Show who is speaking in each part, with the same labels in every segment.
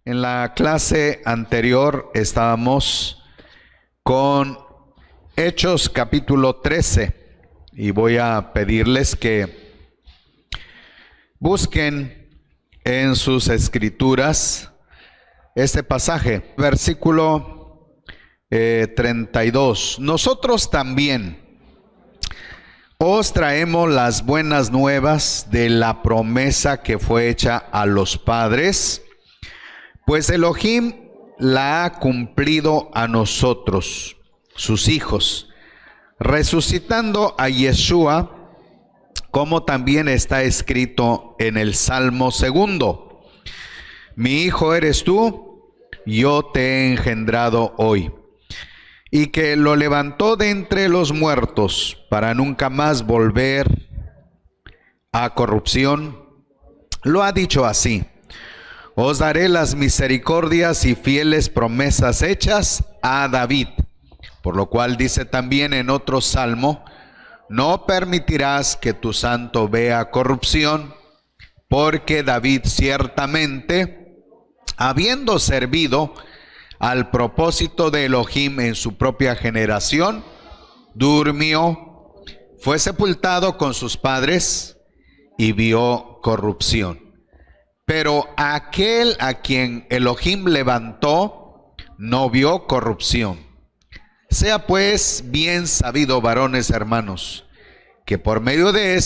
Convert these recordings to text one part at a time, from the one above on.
Speaker 1: En la clase anterior estábamos con Hechos capítulo 13 y voy a pedirles que busquen en sus escrituras este pasaje, versículo 32. Nosotros también os traemos las buenas nuevas de la promesa que fue hecha a los padres, pues Elohim la ha cumplido a nosotros, sus hijos, resucitando a Yeshua, como también está escrito en el Salmo 2. Mi hijo eres tú, yo te he engendrado hoy. Y que lo levantó de entre los muertos para nunca más volver a corrupción, lo ha dicho así: os daré las misericordias y fieles promesas hechas a David. Por lo cual dice también en otro salmo: no permitirás que tu santo vea corrupción, porque David ciertamente, habiendo servido al propósito de Elohim en su propia generación, durmió, fue sepultado con sus padres y vio corrupción. Pero aquel a quien Elohim levantó no vio corrupción. Sea pues bien sabido, varones hermanos, que por medio de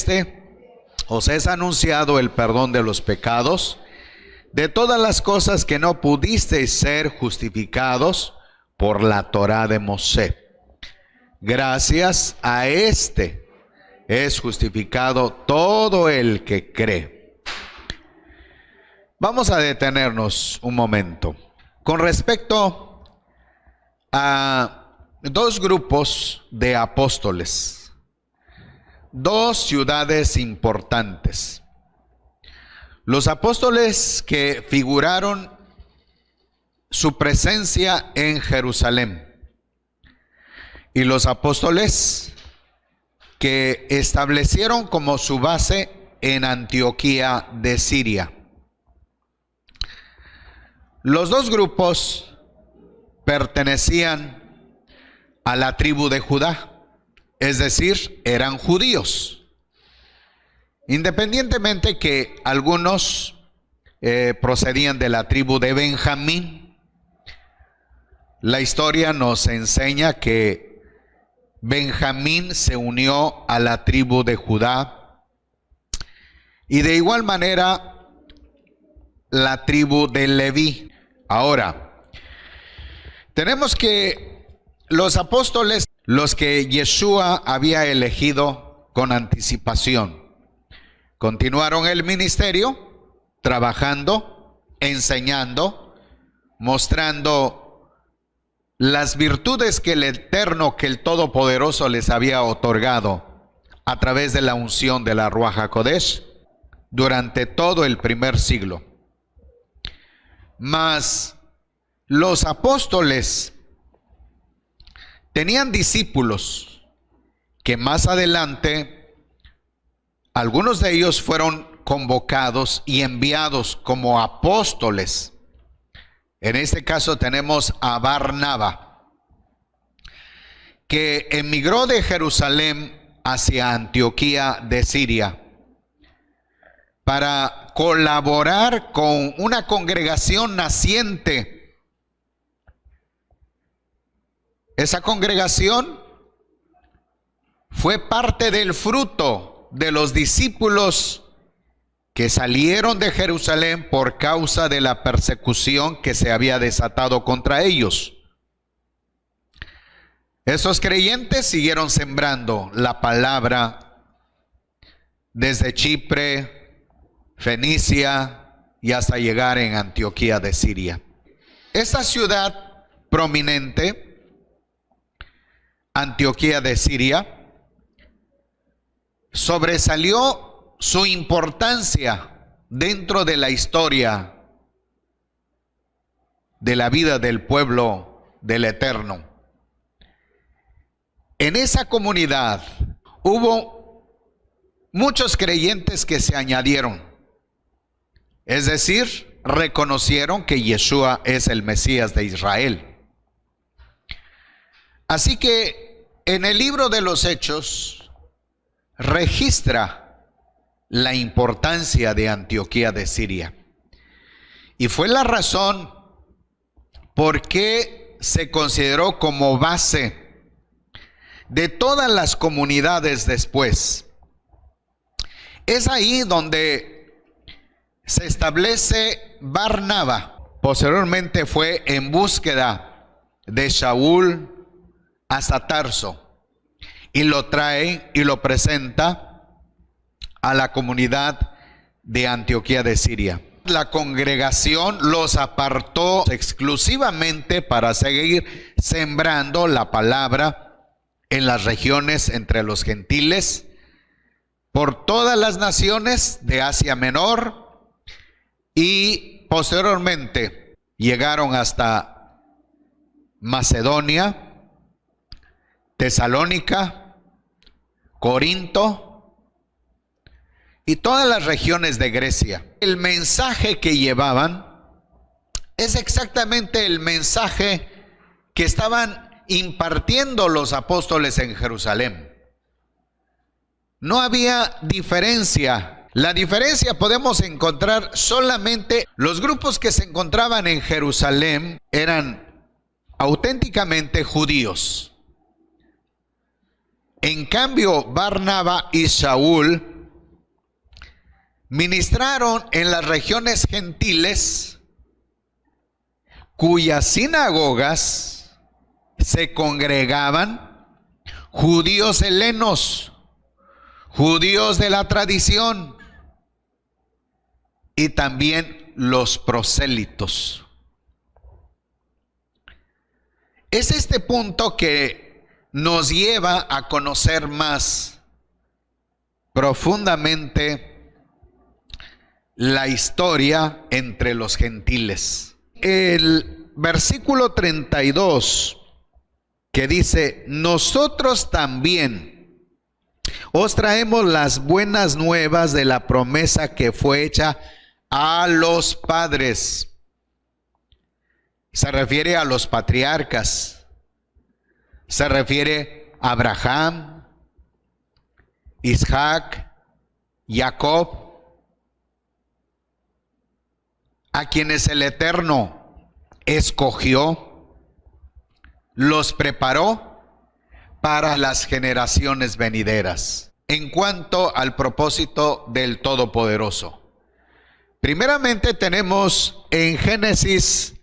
Speaker 1: os es anunciado el perdón de los pecados, de todas las cosas que no pudisteis ser justificados por la Torá de Mosé. Gracias a es justificado todo el que cree. Vamos a detenernos un momento con respecto a dos grupos de apóstoles, dos ciudades importantes. Los apóstoles que figuraron su presencia en Jerusalén y los apóstoles que establecieron como su base en Antioquía de Siria. Los dos grupos pertenecían a la tribu de Judá, es decir, eran judíos. Independientemente que algunos procedían de la tribu de Benjamín, la historia nos enseña que Benjamín se unió a la tribu de Judá y de igual manera la tribu de Leví. Ahora, tenemos que los apóstoles, los que Yeshua había elegido con anticipación, continuaron el ministerio, trabajando, enseñando, mostrando las virtudes que el Eterno, que el Todopoderoso les había otorgado a través de la unción de la Ruach HaKodesh durante todo el primer siglo. Mas los apóstoles tenían discípulos que más adelante algunos de ellos fueron convocados y enviados como apóstoles. En este caso tenemos a Barnaba, que emigró de Jerusalén hacia Antioquía de Siria para colaborar con una congregación naciente. Esa congregación fue parte del fruto de los discípulos que salieron de Jerusalén por causa de la persecución que se había desatado contra ellos. Esos creyentes siguieron sembrando la palabra desde Chipre, Fenicia y hasta llegar en Antioquía de Siria. Esta ciudad prominente, Antioquía de Siria, sobresalió su importancia dentro de la historia de la vida del pueblo del Eterno. En esa comunidad hubo muchos creyentes que se añadieron, es decir, reconocieron que Yeshua es el Mesías de Israel. Así que en el libro de los Hechos registra la importancia de Antioquía de Siria. Y fue la razón por qué se consideró como base de todas las comunidades después. Es ahí donde se establece Barnaba. Posteriormente fue en búsqueda de Shaul hasta Tarso y lo trae y lo presenta a la comunidad de Antioquía de Siria. La congregación los apartó exclusivamente para seguir sembrando la palabra en las regiones entre los gentiles, por todas las naciones de Asia Menor, y posteriormente llegaron hasta Macedonia, Tesalónica, Corinto y todas las regiones de Grecia. El mensaje que llevaban es exactamente el mensaje que estaban impartiendo los apóstoles en Jerusalén. No había diferencia. La diferencia podemos encontrar solamente los grupos que se encontraban en Jerusalén eran auténticamente judíos. En cambio, Barnaba y Saúl ministraron en las regiones gentiles, cuyas sinagogas se congregaban judíos helenos, judíos de la tradición y también los prosélitos. Es este punto que nos lleva a conocer más profundamente la historia entre los gentiles. El versículo 32 que dice: nosotros también os traemos las buenas nuevas de la promesa que fue hecha a los padres. Se refiere a los patriarcas. Se refiere a Abraham, Isaac, Jacob, a quienes el Eterno escogió, los preparó para las generaciones venideras. En cuanto al propósito del Todopoderoso, primeramente tenemos en Génesis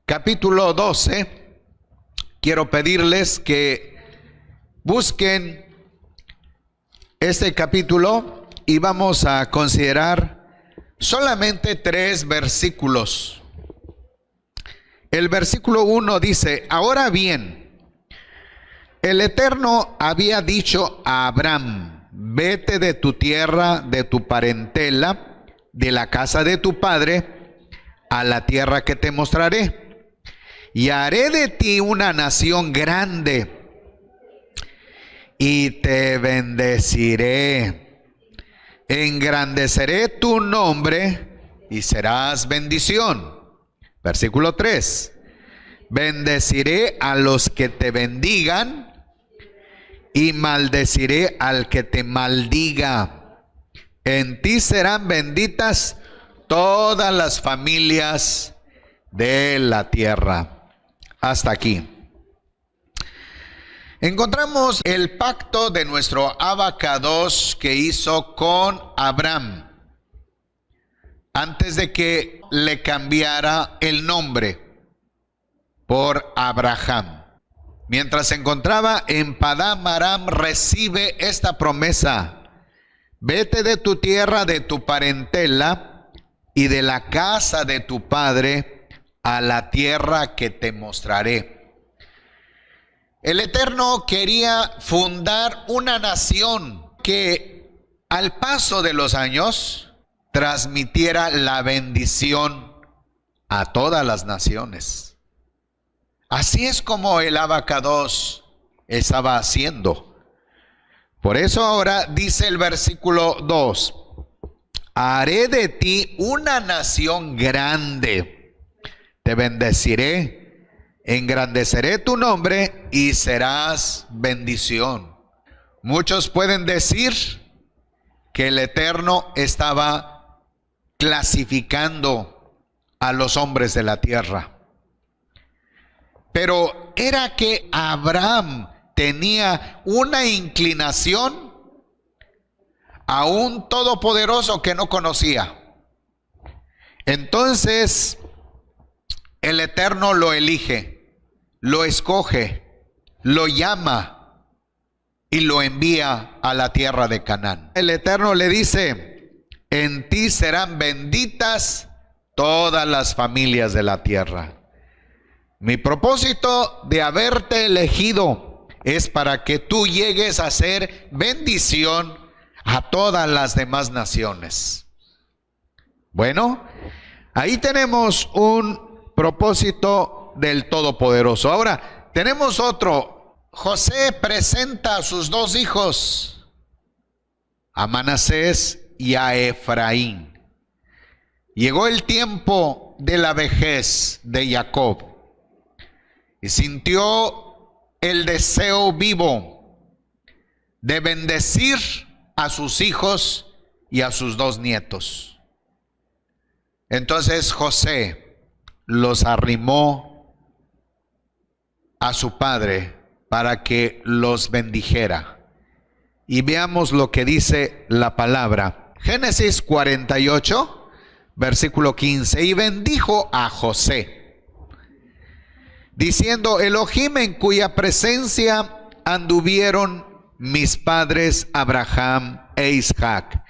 Speaker 1: capítulo 12, quiero pedirles que busquen este capítulo y vamos a considerar solamente 3 versículos. El versículo 1 dice: ahora bien, el Eterno había dicho a Abraham: vete de tu tierra, de tu parentela, de la casa de tu padre, a la tierra que te mostraré. Y haré de ti una nación grande, y te bendeciré. Engrandeceré tu nombre, y serás bendición. Versículo 3. Bendeciré a los que te bendigan, y maldeciré al que te maldiga. En ti serán benditas todas las familias de la tierra. Hasta aquí encontramos el pacto de nuestro abacados que hizo con Abraham antes de que le cambiara el nombre por Abraham. Mientras se encontraba en Padán Aram, recibe esta promesa: vete de tu tierra, de tu parentela y de la casa de tu padre a la tierra que te mostraré. El Eterno quería fundar una nación que al paso de los años transmitiera la bendición a todas las naciones. Así es como el abacados estaba haciendo. Por eso ahora dice el versículo 2: haré de ti una nación grande, te bendeciré, engrandeceré tu nombre y serás bendición. Muchos pueden decir que el Eterno estaba clasificando a los hombres de la tierra, pero era que Abraham tenía una inclinación a un todopoderoso que no conocía. Entonces el Eterno lo elige, lo escoge, lo llama y lo envía a la tierra de Canaán. El Eterno le dice: en ti serán benditas todas las familias de la tierra. Mi propósito de haberte elegido es para que tú llegues a ser bendición a todas las demás naciones. Bueno, ahí tenemos un propósito del Todopoderoso. Ahora, tenemos otro. José presenta a sus dos hijos, a Manasés y a Efraín. Llegó el tiempo de la vejez de Jacob y sintió el deseo vivo de bendecir a sus hijos y a sus dos nietos. Entonces José los arrimó a su padre para que los bendijera. Y veamos lo que dice la palabra. Génesis 48, versículo 15. Y bendijo a José, diciendo: Elohim, en cuya presencia anduvieron mis padres Abraham e Isaac,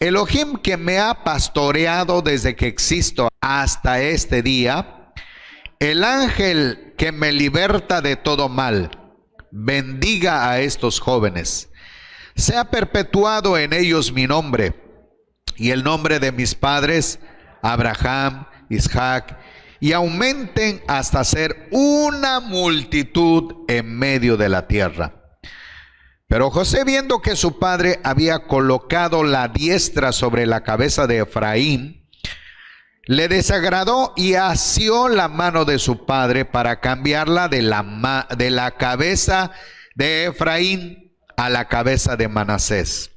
Speaker 1: Elohim que me ha pastoreado desde que existo hasta este día, el ángel que me liberta de todo mal, bendiga a estos jóvenes. Sea perpetuado en ellos mi nombre y el nombre de mis padres Abraham, Isaac, y aumenten hasta ser una multitud en medio de la tierra. Pero José, viendo que su padre había colocado la diestra sobre la cabeza de Efraín, le desagradó y asió la mano de su padre para cambiarla de la cabeza de Efraín a la cabeza de Manasés.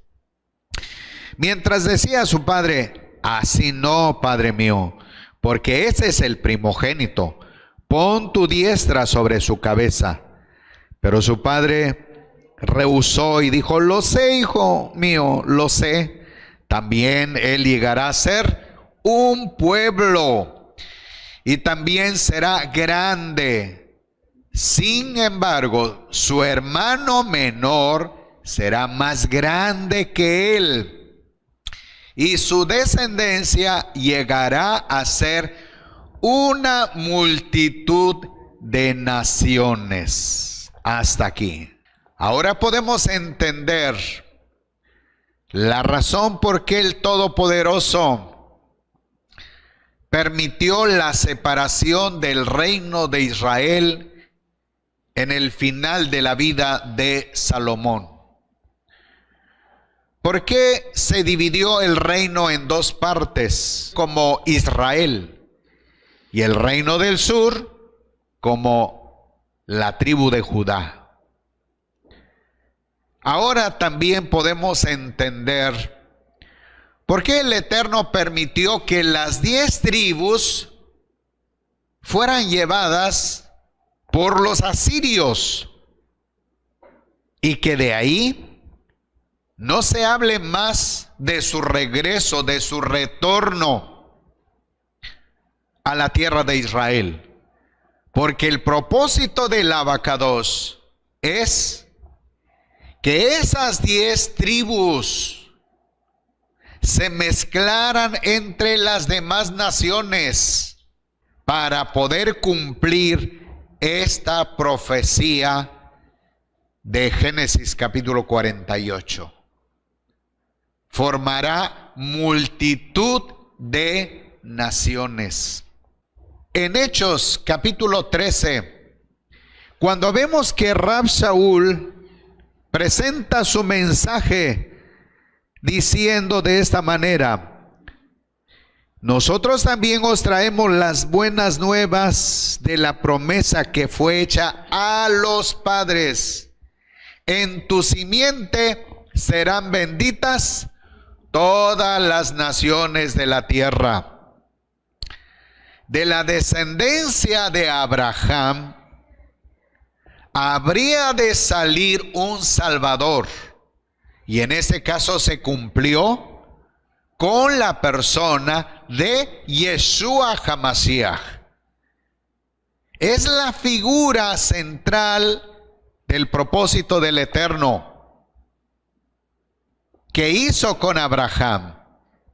Speaker 1: Mientras decía a su padre: así no, padre mío, porque ese es el primogénito, pon tu diestra sobre su cabeza. Pero su padre rehusó y dijo: lo sé, hijo mío, lo sé. También él llegará a ser un pueblo y también será grande. Sin embargo, su hermano menor será más grande que él, y su descendencia llegará a ser una multitud de naciones. Hasta aquí. Ahora podemos entender la razón por qué el Todopoderoso permitió la separación del reino de Israel en el final de la vida de Salomón. ¿Por qué se dividió el reino en dos partes, como Israel, y el reino del sur como la tribu de Judá? Ahora también podemos entender por qué el Eterno permitió que las 10 tribus fueran llevadas por los asirios y que de ahí no se hable más de su regreso, de su retorno a la tierra de Israel. Porque el propósito del Abacados es que esas 10 tribus se mezclaran entre las demás naciones para poder cumplir esta profecía de Génesis capítulo 48. Formará multitud de naciones. En Hechos capítulo 13, cuando vemos que Rab Shaul presenta su mensaje diciendo de esta manera: nosotros también os traemos las buenas nuevas de la promesa que fue hecha a los padres. En tu simiente serán benditas todas las naciones de la tierra. De la descendencia de Abraham habría de salir un Salvador. Y en ese caso se cumplió con la persona de Yeshua HaMashiach. Es la figura central del propósito del Eterno que hizo con Abraham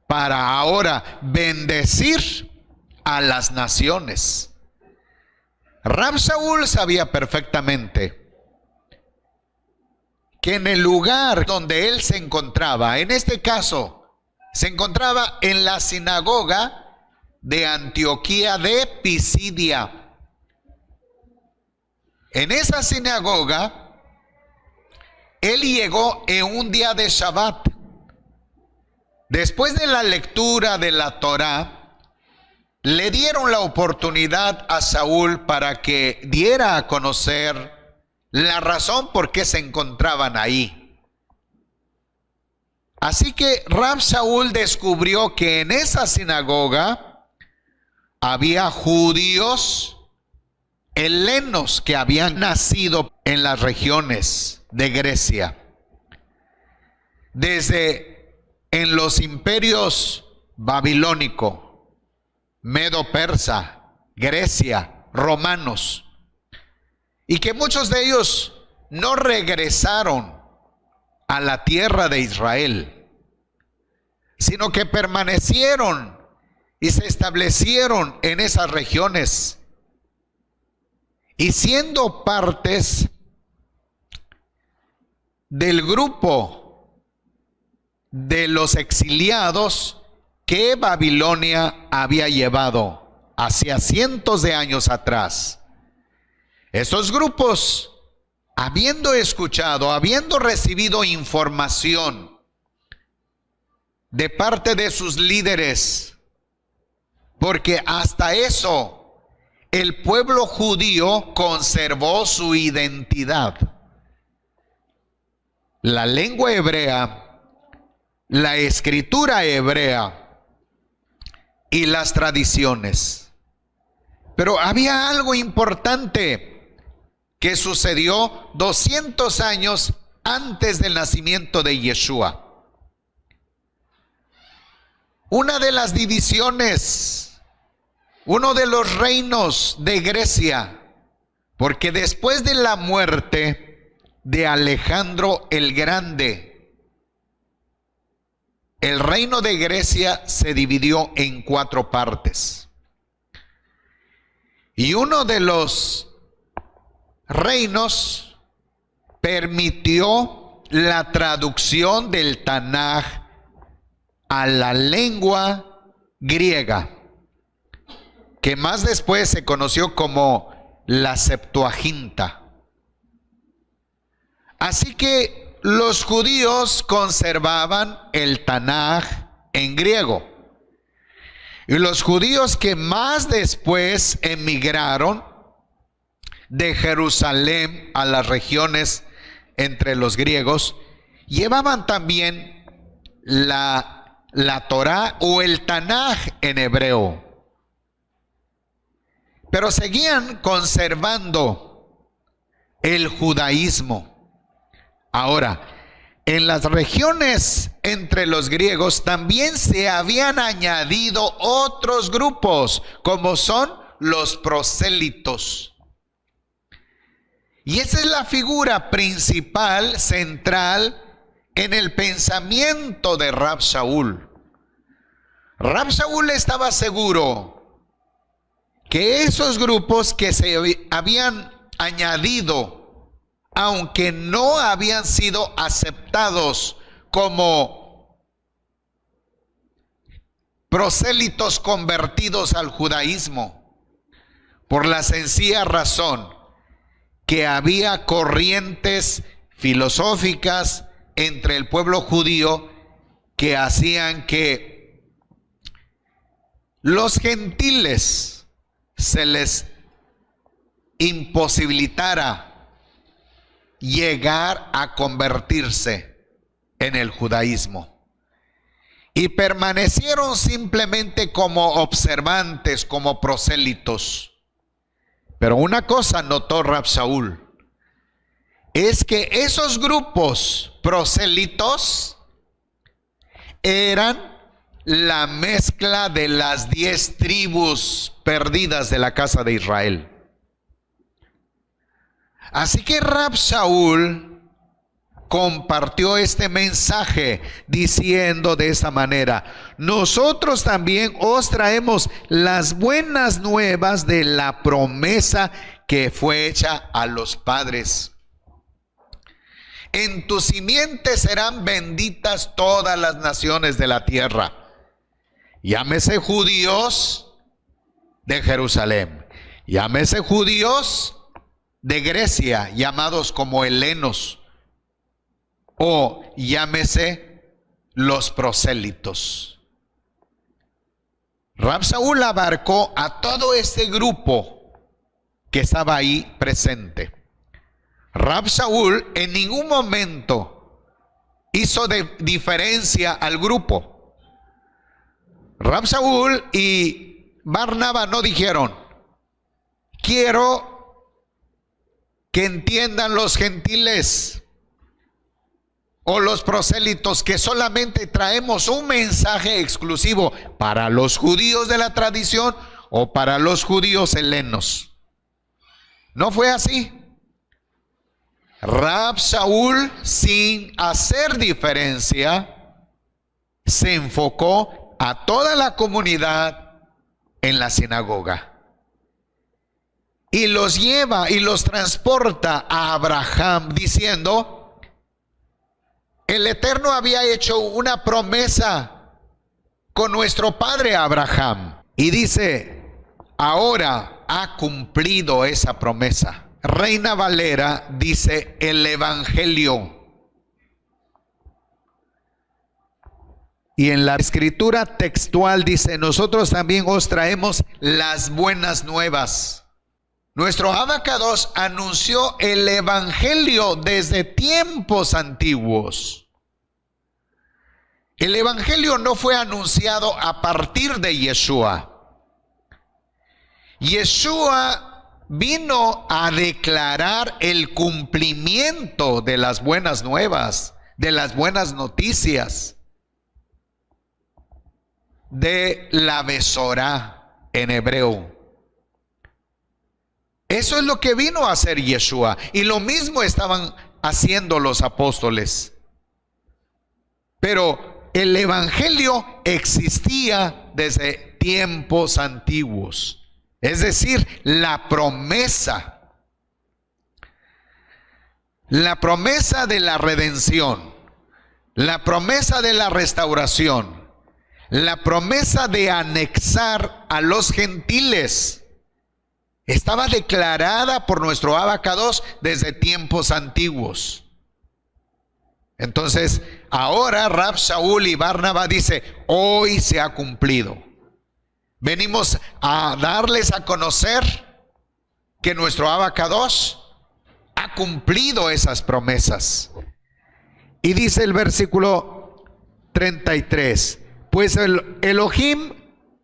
Speaker 1: para ahora bendecir a las naciones. Rab Shaul sabía perfectamente que en el lugar donde él se encontraba, en este caso, se encontraba en la sinagoga de Antioquía de Pisidia. En esa sinagoga, él llegó en un día de Shabbat. Después de la lectura de la Torá, le dieron la oportunidad a Saúl para que diera a conocer la razón por qué se encontraban ahí. Así que Rab Shaul descubrió que en esa sinagoga había judíos helenos que habían nacido en las regiones de Grecia. Desde en los imperios babilónico, medo-persa, Grecia, romanos. Y que muchos de ellos no regresaron a la tierra de Israel, sino que permanecieron y se establecieron en esas regiones. Y siendo partes del grupo de los exiliados que Babilonia había llevado hacia cientos de años atrás. Esos grupos, habiendo escuchado, habiendo recibido información de parte de sus líderes, porque hasta eso el pueblo judío conservó su identidad, la lengua hebrea, la escritura hebrea y las tradiciones. Pero había algo importante que sucedió 200 años antes del nacimiento de Yeshua. Una de las divisiones, uno de los reinos de Grecia, porque después de la muerte de Alejandro el Grande, el reino de Grecia se dividió en 4 partes. Y uno de los reinos permitió la traducción del Tanaj a la lengua griega, que más después se conoció como la Septuaginta. Así que los judíos conservaban el Tanaj en griego. Y los judíos que más después emigraron de Jerusalén a las regiones entre los griegos, llevaban también la Torá o el Tanaj en hebreo. Pero seguían conservando el judaísmo. Ahora, en las regiones entre los griegos también se habían añadido otros grupos, como son los prosélitos. Y esa es la figura principal, central, en el pensamiento de Rab Shaul. Rab Shaul estaba seguro que esos grupos que se habían añadido, aunque no habían sido aceptados como prosélitos convertidos al judaísmo, por la sencilla razón que había corrientes filosóficas entre el pueblo judío que hacían que los gentiles se les imposibilitara llegar a convertirse en el judaísmo y permanecieron simplemente como observantes, como prosélitos. Pero una cosa notó Rab Shaul, es que esos grupos prosélitos eran la mezcla de las 10 tribus perdidas de la casa de Israel. Así que Rab Shaul compartió este mensaje diciendo de esta manera: nosotros también os traemos las buenas nuevas de la promesa que fue hecha a los padres. En tu simiente serán benditas todas las naciones de la tierra. Llámese judíos de Jerusalén, llámese judíos de Grecia, llamados como helenos, o llámese los prosélitos. Rab Shaul abarcó a todo este grupo que estaba ahí presente. Rab Shaul en ningún momento hizo diferencia al grupo. Rab Shaul y Barnabas no dijeron: quiero que entiendan los gentiles o los prosélitos que solamente traemos un mensaje exclusivo para los judíos de la tradición o para los judíos helenos. No fue así. Rab Shaul, sin hacer diferencia, se enfocó a toda la comunidad en la sinagoga y los lleva y los transporta a Abraham, diciendo: el Eterno había hecho una promesa con nuestro padre Abraham, y dice: ahora ha cumplido esa promesa. Reina Valera dice: el Evangelio. Y en la escritura textual dice: nosotros también os traemos las buenas nuevas. Nuestro Abacados anunció el Evangelio desde tiempos antiguos. El Evangelio no fue anunciado a partir de Yeshua. Yeshua vino a declarar el cumplimiento de las buenas nuevas, de las buenas noticias, de la Besorá en hebreo. Eso es lo que vino a hacer Yeshua, y lo mismo estaban haciendo los apóstoles. Pero el Evangelio existía desde tiempos antiguos. Es decir, la promesa de la redención, la promesa de la restauración, la promesa de anexar a los gentiles, estaba declarada por nuestro Abacados desde tiempos antiguos. Entonces, ahora Rab Shaul y Barnabas dice: hoy se ha cumplido. Venimos a darles a conocer que nuestro Abacados ha cumplido esas promesas. Y dice el versículo 33: pues el Elohim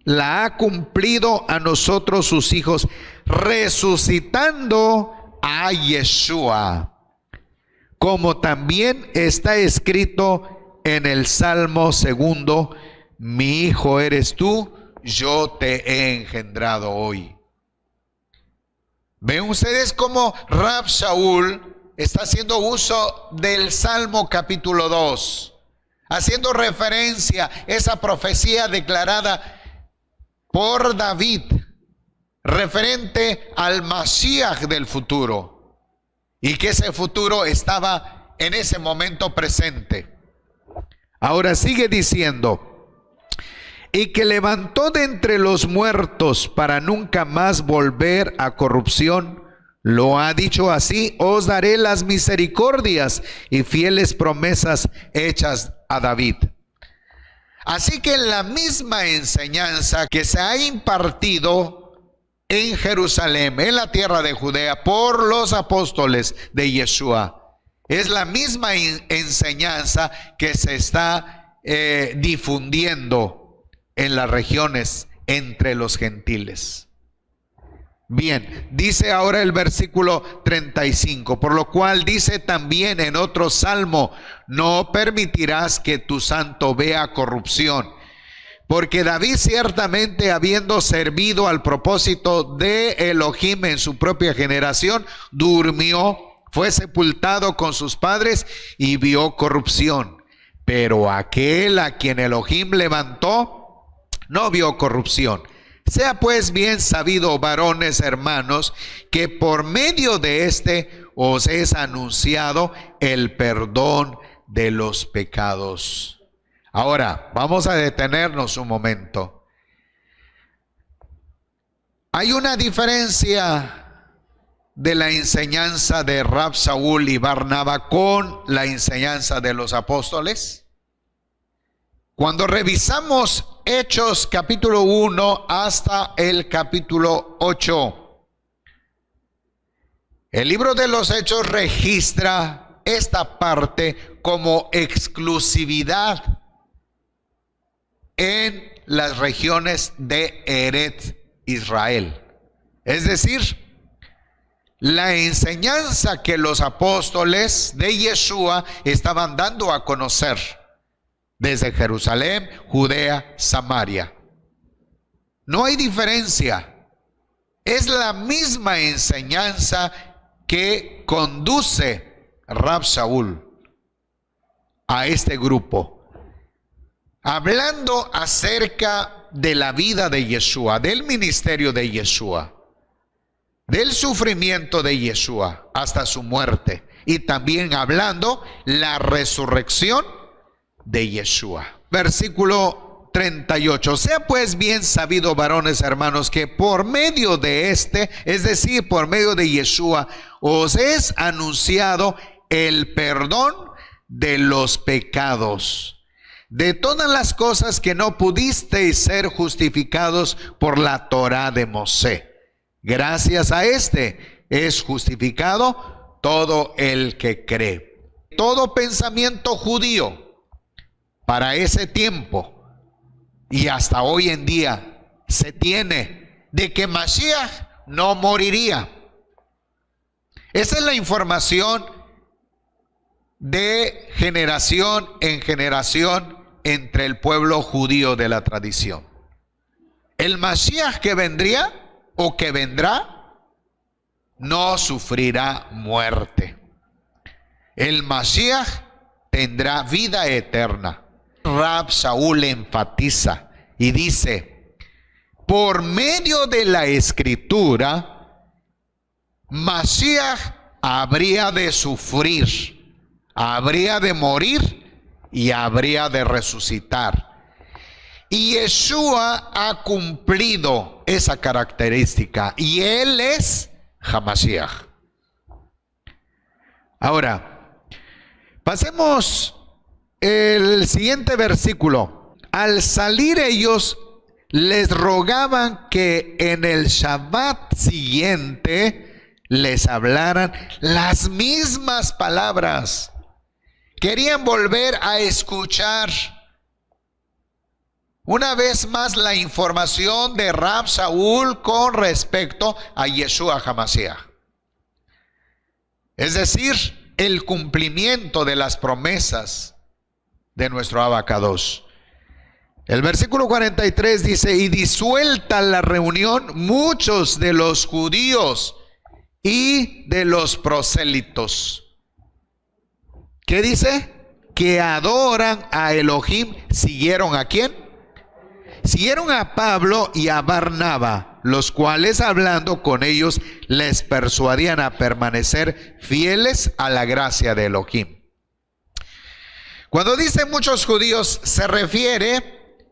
Speaker 1: la ha cumplido a nosotros sus hijos, resucitando a Yeshua, como también está escrito en el Salmo 2: mi hijo eres tú, yo te he engendrado hoy. ¿Ven ustedes cómo Rab Shaul está haciendo uso del Salmo capítulo 2, haciendo referencia a esa profecía declarada por David, referente al Mashiach del futuro, y que ese futuro estaba en ese momento presente? Ahora sigue diciendo: y que levantó de entre los muertos para nunca más volver a corrupción, lo ha dicho así: os daré las misericordias y fieles promesas hechas a David. Así que la misma enseñanza que se ha impartido en Jerusalén, en la tierra de Judea, por los apóstoles de Yeshua, es la misma enseñanza que se está difundiendo en las regiones entre los gentiles. Bien, dice ahora el versículo 35, por lo cual dice también en otro salmo: no permitirás que tu santo vea corrupción. Porque David, ciertamente habiendo servido al propósito de Elohim en su propia generación, durmió, fue sepultado con sus padres y vio corrupción. Pero aquel a quien Elohim levantó no vio corrupción. Sea pues bien sabido, varones hermanos, que por medio de este os es anunciado el perdón de los pecados. Ahora, vamos a detenernos un momento. Hay una diferencia de la enseñanza de Rab Saúl y Barnaba con la enseñanza de los apóstoles. Cuando revisamos Hechos capítulo 1 hasta el capítulo 8, el libro de los Hechos registra esta parte como exclusividad en las regiones de Eretz Israel. Es decir, la enseñanza que los apóstoles de Yeshua estaban dando a conocer desde Jerusalén, Judea, Samaria. No hay diferencia. Es la misma enseñanza que conduce Rab Saúl a este grupo, hablando acerca de la vida de Yeshua, del ministerio de Yeshua, del sufrimiento de Yeshua hasta su muerte, y también hablando la resurrección de Yeshua. Versículo 38. Sea pues bien sabido, varones hermanos, que por medio de este, es decir, por medio de Yeshua, os es anunciado el perdón de los pecados, de todas las cosas que no pudisteis ser justificados por la Torá de Mosé. Gracias a este es justificado todo el que cree. Todo pensamiento judío para ese tiempo y hasta hoy en día se tiene de que Mashiach no moriría. Esa es la información de generación en generación entre el pueblo judío de la tradición. El Mashiach que vendría o que vendrá no sufrirá muerte. El Mashiach tendrá vida eterna. Rab Saúl enfatiza y dice: por medio de la escritura, Mashiach habría de sufrir, habría de morir y habría de resucitar. Y Yeshua ha cumplido esa característica y él es Hamashiach. Ahora, pasemos el siguiente versículo. Al salir ellos les rogaban que en el Shabbat siguiente les hablaran las mismas palabras. Querían volver a escuchar una vez más la información de Rab Saúl con respecto a Yeshua HaMashiach. Es decir, el cumplimiento de las promesas de nuestro Abacados. El versículo 43 dice: y disuelta la reunión, muchos de los judíos y de los prosélitos. ¿Qué dice? Que adoran a Elohim. ¿Siguieron a quién? Siguieron a Pablo y a Barnaba, los cuales hablando con ellos les persuadían a permanecer fieles a la gracia de Elohim. Cuando dice muchos judíos, se refiere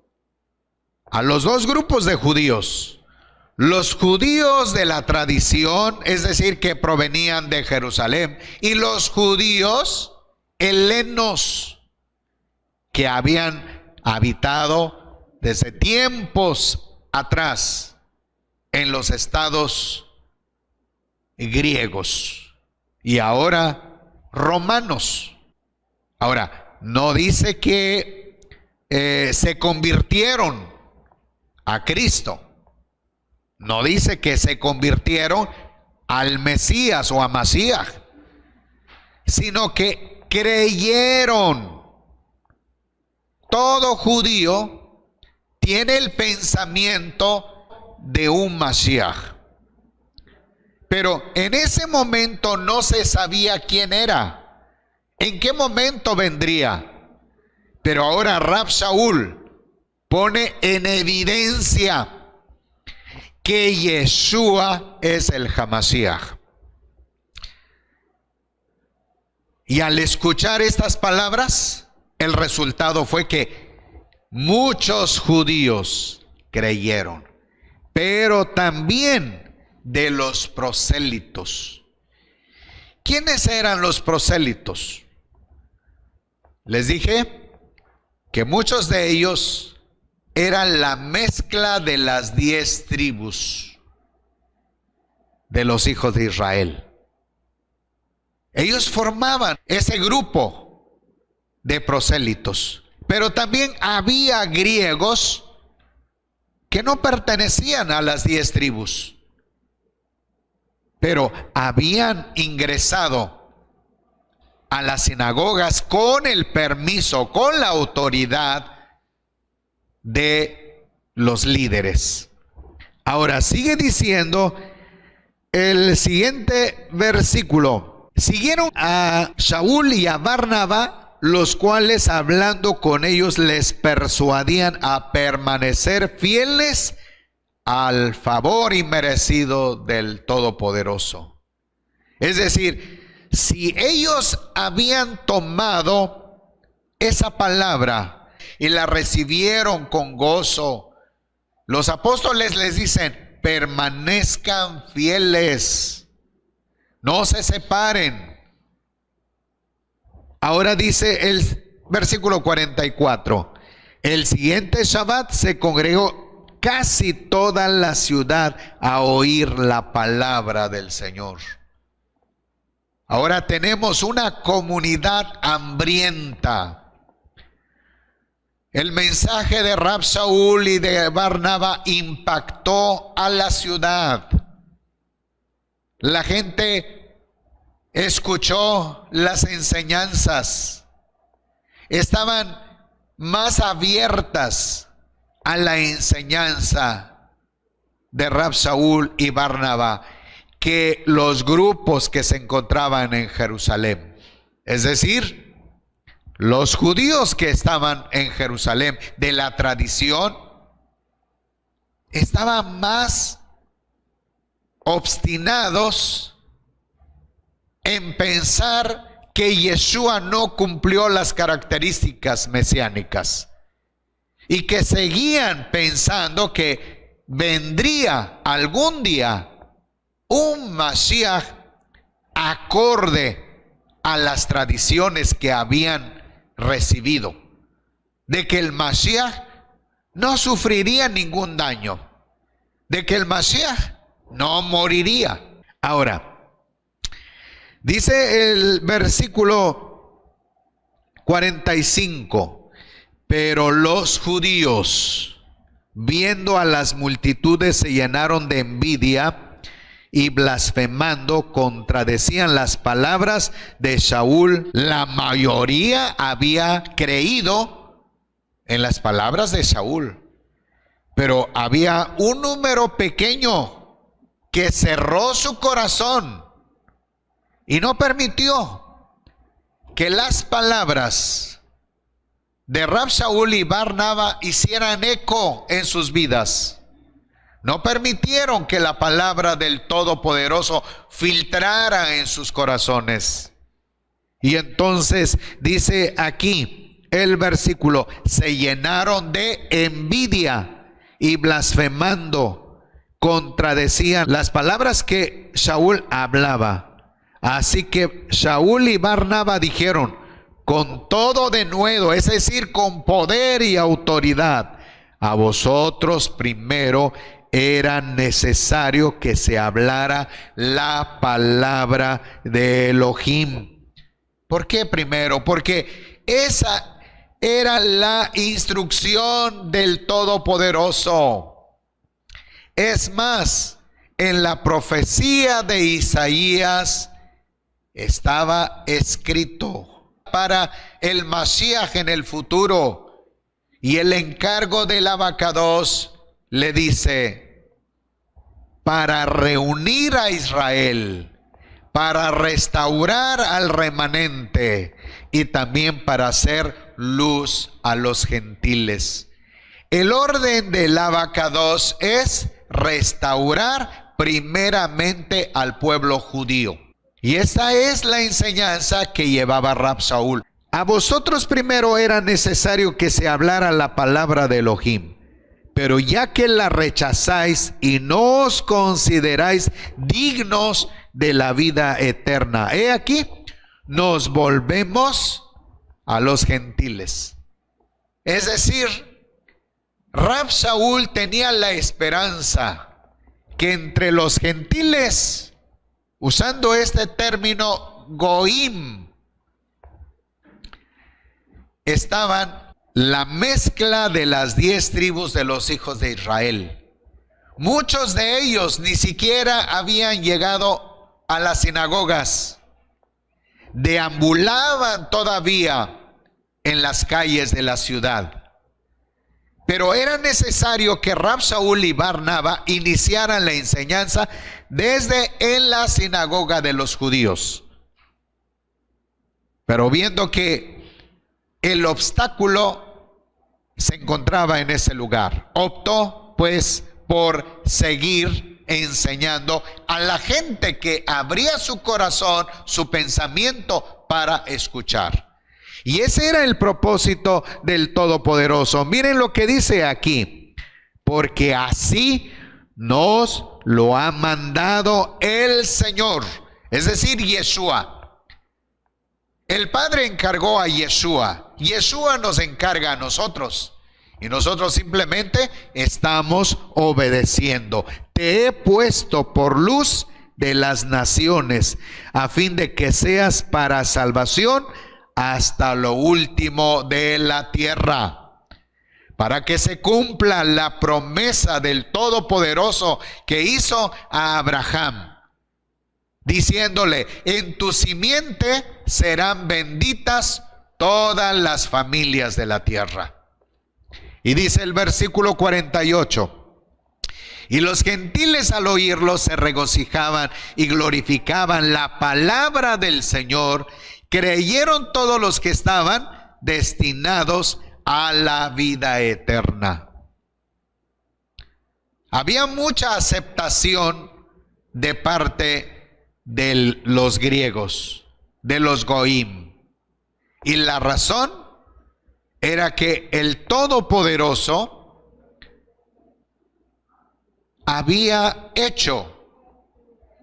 Speaker 1: a los dos grupos de judíos. Los judíos de la tradición, es decir, que provenían de Jerusalén, y los judíos helenos, que habían habitado desde tiempos atrás en los estados griegos y ahora romanos. Ahora, no dice que se convirtieron a Cristo. No dice que se convirtieron al Mesías o a Masías, sino que creyeron. Todo judío tiene el pensamiento de un Masías. Pero en ese momento no se sabía quién era, en qué momento vendría. Pero ahora Rab Shaul pone en evidencia que Yeshua es el Hamashiach. Y al escuchar estas palabras, el resultado fue que muchos judíos creyeron, pero también de los prosélitos. ¿Quiénes eran los prosélitos? Les dije que muchos de ellos eran la mezcla de las 10 tribus de los hijos de Israel. Ellos formaban ese grupo de prosélitos, pero también había griegos que no pertenecían a las 10 tribus, pero habían ingresado a las sinagogas con el permiso, con la autoridad de los líderes. Ahora sigue diciendo el siguiente versículo: siguieron a Shaul y a Barnabá, los cuales hablando con ellos les persuadían a permanecer fieles al favor inmerecido del Todopoderoso. Es decir, si ellos habían tomado esa palabra y la recibieron con gozo, los apóstoles les dicen: permanezcan fieles, no se separen. Ahora dice el versículo 44: el siguiente Shabbat se congregó casi toda la ciudad a oír la palabra del Señor. Ahora tenemos una comunidad hambrienta. El mensaje de Rab Shaul y de Barnabá impactó a la ciudad. La gente escuchó las enseñanzas. Estaban más abiertas a la enseñanza de Rab Shaul y Barnabá que los grupos que se encontraban en Jerusalén. Es decir, los judíos que estaban en Jerusalén de la tradición estaban más obstinados en pensar que Yeshua no cumplió las características mesiánicas y que seguían pensando que vendría algún día un Mashiach acorde a las tradiciones que habían recibido, de que el Mashiach no sufriría ningún daño, de que el Mashiach no moriría. Ahora, dice el versículo 45: pero los judíos, viendo a las multitudes, se llenaron de envidia y blasfemando contradecían las palabras de Shaul. La mayoría había creído en las palabras de Shaul, pero había un número pequeño que cerró su corazón y no permitió que las palabras de Rab Shaul y Barnabá hicieran eco en sus vidas. No permitieron que la palabra del Todopoderoso filtrara en sus corazones. Y entonces dice aquí el versículo: se llenaron de envidia y blasfemando contradecían las palabras que Shaul hablaba. Así que Shaul y Barnabá dijeron: con todo denuedo, es decir, con poder y autoridad. A vosotros primero era necesario que se hablara la palabra de Elohim. ¿Por qué primero? Porque esa era la instrucción del Todopoderoso. Es más, en la profecía de Isaías estaba escrito para el Mashiach en el futuro. Y el encargo del Abacados le dice: para reunir a Israel, para restaurar al remanente y también para hacer luz a los gentiles. El orden del Abacados es restaurar primeramente al pueblo judío. Y esa es la enseñanza que llevaba Rab Shaul. A vosotros primero era necesario que se hablara la palabra de Elohim, pero ya que la rechazáis y no os consideráis dignos de la vida eterna, he aquí, nos volvemos a los gentiles. Es decir, Rab Shaul tenía la esperanza que entre los gentiles, usando este término goim, estaban la mezcla de las 10 tribus de los hijos de Israel. Muchos de ellos ni siquiera habían llegado a las sinagogas, deambulaban todavía en las calles de la ciudad. Pero era necesario que Rab Shaul y Barnaba iniciaran la enseñanza desde en la sinagoga de los judíos. Pero viendo que el obstáculo se encontraba en ese lugar, optó pues por seguir enseñando a la gente que abría su corazón, su pensamiento para escuchar. Y ese era el propósito del Todopoderoso. Miren lo que dice aquí: porque así nos lo ha mandado el Señor, es decir, Yeshua. El Padre encargó a Yeshua, Yeshua nos encarga a nosotros, y nosotros simplemente estamos obedeciendo. Te he puesto por luz de las naciones, a fin de que seas para salvación hasta lo último de la tierra, para que se cumpla la promesa del Todopoderoso que hizo a Abraham, diciéndole: en tu simiente serán benditas todas las familias de la tierra. Y dice el versículo 48: y los gentiles al oírlo se regocijaban y glorificaban la palabra del Señor. Creyeron todos los que estaban destinados a la vida eterna. Había mucha aceptación de parte de los griegos, de los goim. Y la razón era que el Todopoderoso había hecho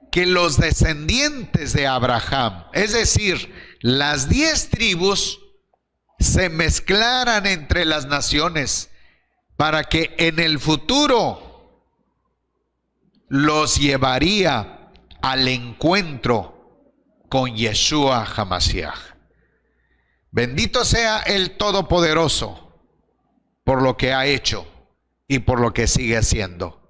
Speaker 1: que los descendientes de Abraham, es decir, las 10 tribus, se mezclaran entre las naciones para que en el futuro los llevaría al encuentro con Yeshua HaMashiach. Bendito sea el Todopoderoso por lo que ha hecho y por lo que sigue haciendo.